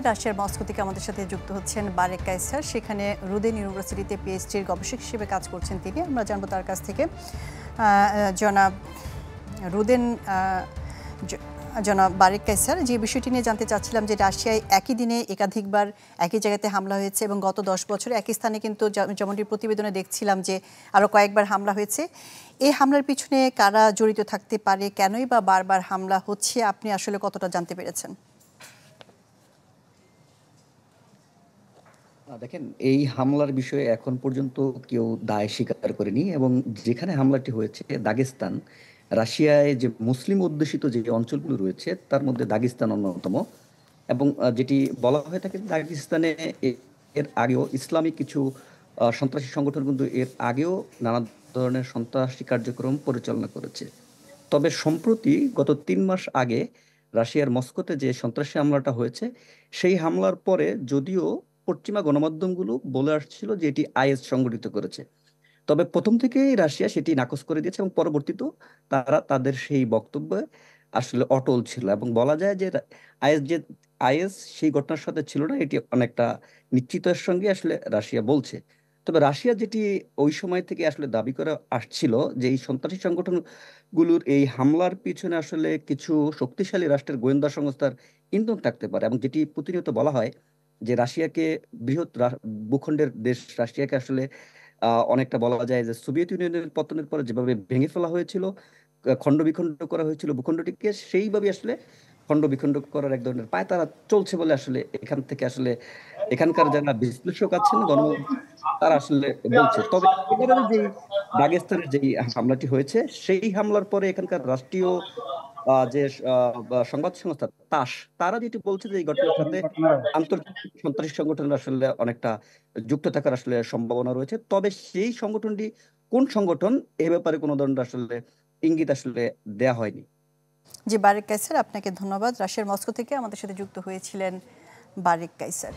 রাশিয়ার মস্কো থেকে আমাদের সাথে যুক্ত হচ্ছেন বারেক কায়সার। সেখানে রুদেন ইউনিভার্সিটিতে পিএইচডির গবেষক হিসেবে কাজ করছেন তিনি। আমরা জানবো তার কাছ থেকে। জনাব রুদেন, জনাব বারেক কায়সার, যে বিষয়টি নিয়ে জানতে চাচ্ছিলাম যে রাশিয়ায় একই দিনে একাধিকবার একই জায়গাতে হামলা হয়েছে এবং গত 10 বছরে একই স্থানে কিন্তু যেমনটি প্রতিবেদনে দেখছিলাম যে আরও কয়েকবার হামলা হয়েছে। এই হামলার পিছনে কারা জড়িত থাকতে পারে, কেনই বা বারবার হামলা হচ্ছে, আপনি আসলে কতটা জানতে পেরেছেন? দেখেন, এই হামলার বিষয়ে এখন পর্যন্ত কেউ দায় স্বীকার করেনি এবং যেখানে হামলাটি হয়েছে দাগেস্তান, রাশিয়ায় যে মুসলিম অধ্যুষিত যে অঞ্চলগুলো রয়েছে তার মধ্যে দাগেস্তান অন্যতম। এবং যেটি বলা হয়ে থাকে দাগেস্তানে এর আগেও ইসলামিক কিছু সন্ত্রাসী সংগঠন কিন্তু এর আগেও নানা ধরনের সন্ত্রাসী কার্যক্রম পরিচালনা করেছে। তবে সম্প্রতি গত 3 মাস আগে রাশিয়ার মস্কোতে যে সন্ত্রাসী হামলাটা হয়েছে, সেই হামলার পরে যদিও পশ্চিমা গণমাধ্যমগুলো বলে আসছিল যে এটি আইএস সংগঠিত করেছে, তবে প্রথম থেকেই রাশিয়া সেটি নাকচ করে দিয়েছে এবং পরবর্তীতেও তারা তাদের সেই বক্তব্যে আসলে অটল ছিল। এবং বলা যায় যে আইএস সেই ঘটনার সাথে ছিল না, এটি অনেকটা নিশ্চিতের সঙ্গে আসলে রাশিয়া বলছে। তবে রাশিয়া যেটি ওই সময় থেকে আসলে দাবি করে আসছিল যে এই সন্ত্রাসী সংগঠনগুলোর এই হামলার পিছনে আসলে কিছু শক্তিশালী রাষ্ট্রের গোয়েন্দা সংস্থার ইন্ধন থাকতে পারে, এবং যেটি প্রতিনিয়ত বলা হয় যে রাশিয়াকে ভূখণ্ডের দেশ রাশিয়াকে আসলে অনেকটা বলা যায় যে সোভিয়েত ইউনিয়নের পতনের পরে যেভাবে ভেঙে ফেলা হয়েছিল, খণ্ড বিখণ্ড করা হয়েছিল ভূখণ্ডটিকে, সেইভাবে আসলে খণ্ড বিখণ্ড করার এক ধরনের পায়তারা চলছে বলে আসলে এখান থেকে আসলে এখানকার যারা বিশ্লেষক আছেন তারা আসলে বলছে। তবে এবারে যে দাগেস্তানের যে হামলাটি হয়েছে, সেই হামলার পরে এখানকার রাষ্ট্রীয় যে সংবাদ সংস্থা তাস, তারা যেটি বলছে যে এই ঘটনার সাথে আন্তর্জাতিক সন্ত্রাসী সংগঠনের আসলে অনেকটা যুক্ত থাকার আসলে সম্ভাবনা রয়েছে। তবে সেই সংগঠনটি কোন সংগঠন, এ ব্যাপারে কোনো ধরনের আসলে ইঙ্গিত আসলে দেয়া হয়নি। জি, বারেক কায়সার, আপনাকে ধন্যবাদ। রাশিয়ার মস্কো থেকে আমাদের সাথে যুক্ত হয়েছিলেন বারেক কায়সার।